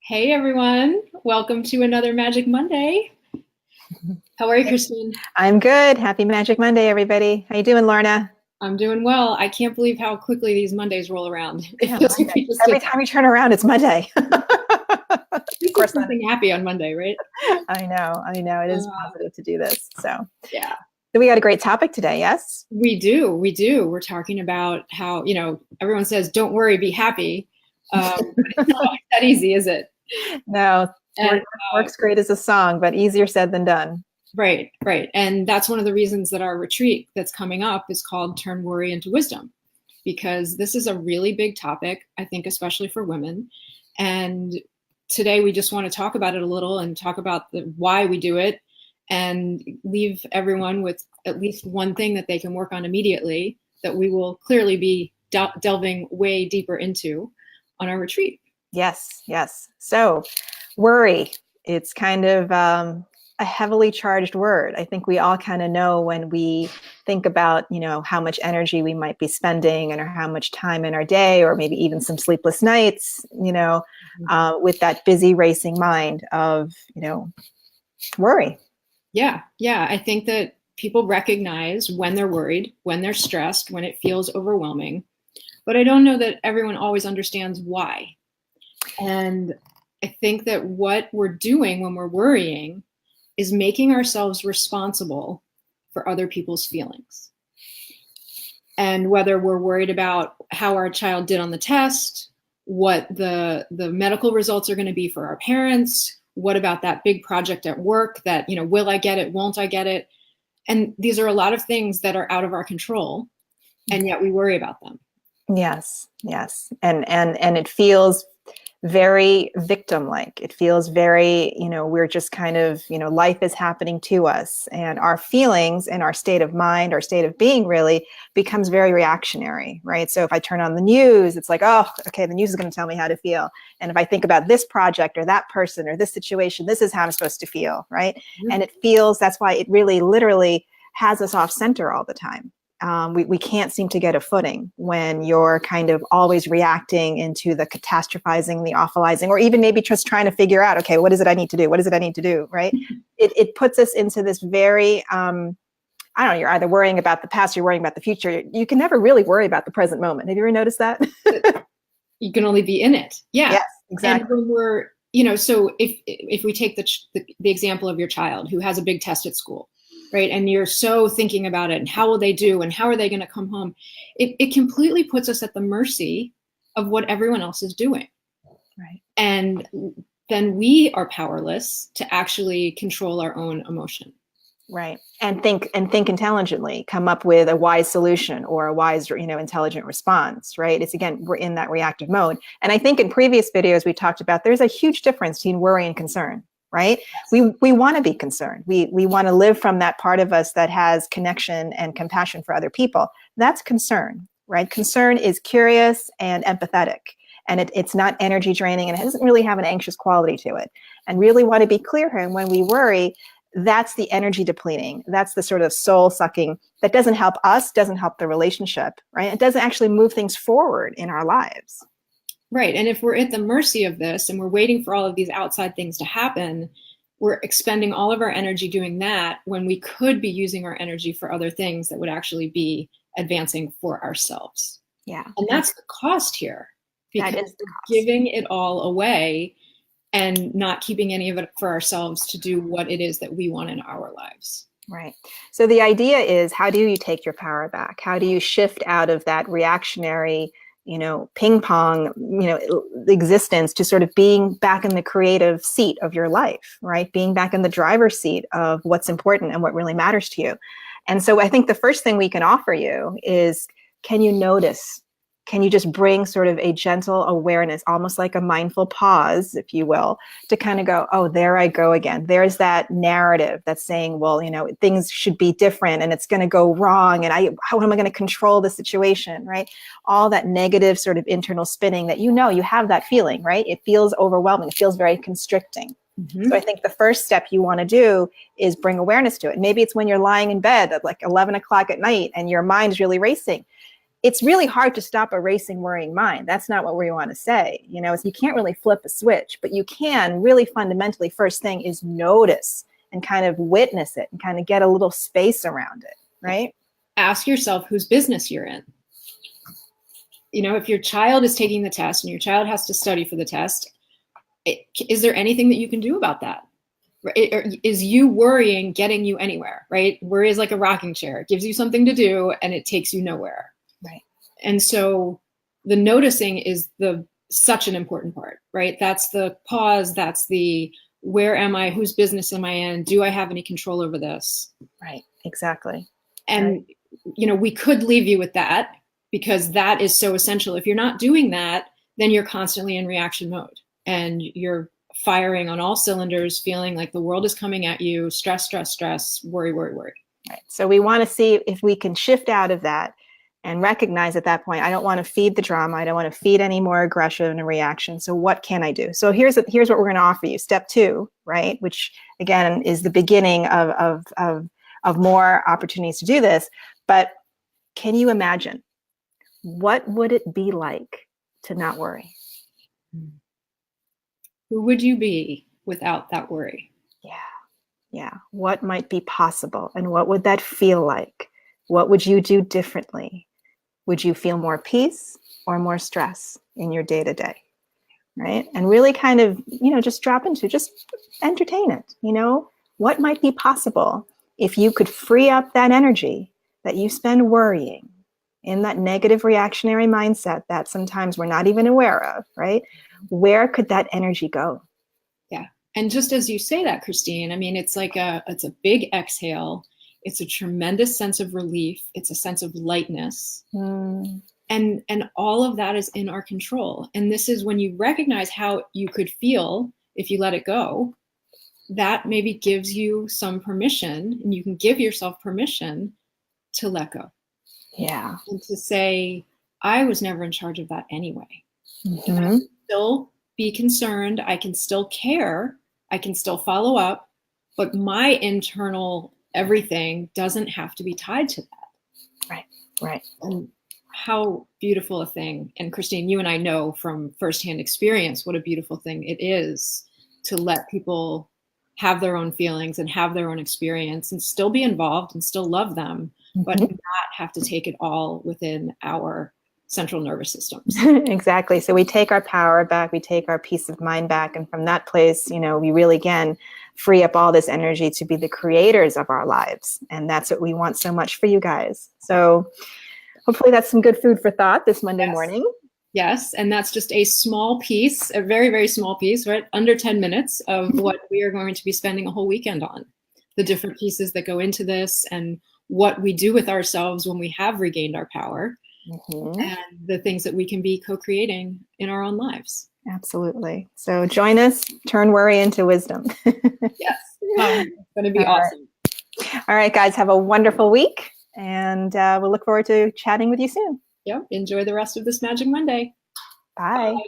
Hey everyone, welcome to another Magic Monday. How are you, Christine? I'm good. Happy Magic Monday, everybody. How you doing, Lorna? I'm doing well. I can't believe how quickly these Mondays roll around. It Yeah, feels like Monday. we just Every did that. time we turn around, it's Monday. Of At least it's course not. something happy on Monday, right? I know. I know. It is Uh, positive to do this. yeah, So we got a great topic today. Yes. we do. We do. We're talking about how, everyone says, don't worry, be happy. But it's not always that easy, is it? No, And works great as a song, but easier said than done. right, right. And that's one of the reasons that our retreat that's coming up is called Turn Worry into Wisdom, because this is a really big topic, I think, especially for women. And today we just want to talk about it a little and talk about why we do it and leave everyone with at least one thing that they can work on immediately that we will clearly be delving way deeper into on our retreat. Yes. Yes. So worry. It's kind of a heavily charged word. I think we all kind of know when we think about, how much energy we might be spending and or how much time in our day, or maybe even some sleepless nights, with that busy racing mind of, worry. Yeah, yeah. I think that people recognize when they're worried, when they're stressed, when it feels overwhelming. But I don't know that everyone always understands why. And I think that what we're doing when we're worrying is making ourselves responsible for other people's feelings. And whether we're worried about how our child did on the test, what the medical results are going to be for our parents, what about that big project at work that, will I get it, won't I get it? And these are a lot of things that are out of our control, and yet we worry about them. Yes, yes. And it feels very victim-like. It feels very, we're just kind of, life is happening to us, and our feelings and our state of mind, our state of being really becomes very reactionary, right? So if I turn on the news, it's like, oh, okay, the news is going to tell me how to feel. And if I think about this project or that person or this situation, this is how I'm supposed to feel, right? Mm-hmm. And it feels, that's why it really literally has us off center all the time. We can't seem to get a footing when you're kind of always reacting into the catastrophizing, the awfulizing, or even maybe just trying to figure out, okay, what is it I need to do? What is it I need to do? Right? It puts us into this very, I don't know, you're either worrying about the past, you're worrying about the future. You can never really worry about the present moment. Have you ever noticed that? You can only be in it. Yeah. Yes, exactly. And when we're, so if we take the example of your child who has a big test at school, right? And you're so thinking about it and how will they do and how are they going to come home? It completely puts us at the mercy of what everyone else is doing. Right. And then we are powerless to actually control our own emotion. Right. And think intelligently, come up with a wise solution or a wise, intelligent response, right? It's again, we're in that reactive mode. And I think in previous videos, we talked about there's a huge difference between worry and concern, right? We want to be concerned. We want to live from that part of us that has connection and compassion for other people. That's concern, right? Concern is curious and empathetic. And it's not energy draining, and it doesn't really have an anxious quality to it. And really want to be clear here. And when we worry, that's the energy depleting. That's the sort of soul sucking that doesn't help us, doesn't help the relationship, right? It doesn't actually move things forward in our lives. Right. And if we're at the mercy of this and we're waiting for all of these outside things to happen, we're expending all of our energy doing that when we could be using our energy for other things that would actually be advancing for ourselves. Yeah. And that's the cost here, because that is the cost. Giving it all away and not keeping any of it for ourselves to do what it is that we want in our lives. Right. So the idea is, how do you take your power back? How do you shift out of that reactionary, ping pong, existence to sort of being back in the creative seat of your life, right? Being back in the driver's seat of what's important and what really matters to you. And so I think the first thing we can offer you is, can you notice? Can you just bring sort of a gentle awareness, almost like a mindful pause, if you will, to kind of go, oh, there I go again. There's that narrative that's saying, well, things should be different and it's going to go wrong. And how am I going to control the situation, right? All that negative sort of internal spinning that, you have that feeling, right? It feels overwhelming. It feels very constricting. Mm-hmm. So I think the first step you want to do is bring awareness to it. Maybe it's when you're lying in bed at like 11 o'clock at night and your mind is really racing. it's really hard to stop a racing, worrying mind. That's not what we want to say. You know, you can't really flip a switch, but you can really fundamentally, first thing is notice and kind of witness it and kind of get a little space around it, right? Ask yourself whose business you're in. You know, if your child is taking the test and your child has to study for the test, is there anything that you can do about that? Is you worrying getting you anywhere, right? Worry is like a rocking chair. It gives you something to do and it takes you nowhere. Right. And so the noticing is such an important part, right? That's the pause. That's the, where am I? Whose business am I in? Do I have any control over this? Right. Exactly. And, right. You know, we could leave you with that because that is so essential. If you're not doing that, then you're constantly in reaction mode and you're firing on all cylinders, feeling like the world is coming at you, stress, stress, stress, worry, worry, worry. Right. So we want to see if we can shift out of that and recognize at that point, I don't want to feed the drama. I don't want to feed any more aggression and reaction. So what can I do? So here's what we're going to offer you. Step 2, right? Which again is the beginning of more opportunities to do this. But can you imagine, what would it be like to not worry? Who would you be without that worry? Yeah. What might be possible? And what would that feel like? What would you do differently? Would you feel more peace or more stress in your day-to-day? Right? And really kind of, just drop into, just entertain it. What might be possible if you could free up that energy that you spend worrying in that negative reactionary mindset that sometimes we're not even aware of, right? Where could that energy go? Yeah. And just as you say that, Christine, I mean, it's a big exhale. It's a tremendous sense of relief. It's a sense of lightness. And all of that is in our control. And this is when you recognize how you could feel if you let it go, that maybe gives you some permission, and you can give yourself permission to let go. Yeah. And to say, I was never in charge of that anyway. Mm-hmm. I can still be concerned. I can still care. I can still follow up. But my internal everything doesn't have to be tied to that. Right. And how beautiful a thing. And Christine, you and I know from firsthand experience what a beautiful thing it is to let people have their own feelings and have their own experience and still be involved and still love them, but not have to take it all within our central nervous systems. Exactly. So we take our power back, we take our peace of mind back. And from that place, we really, again, free up all this energy to be the creators of our lives. And that's what we want so much for you guys. So hopefully that's some good food for thought this Monday morning. Yes, and that's just a small piece, a very, very small piece, right? Under 10 minutes of what we are going to be spending a whole weekend on. The different pieces that go into this and what we do with ourselves when we have regained our power, and the things that we can be co-creating in our own lives. Absolutely. So join us, turn worry into wisdom. Yes, it's going to be awesome. All right, guys, have a wonderful week, and we'll look forward to chatting with you soon. Yep. Enjoy the rest of this Magic Monday. Bye. Bye.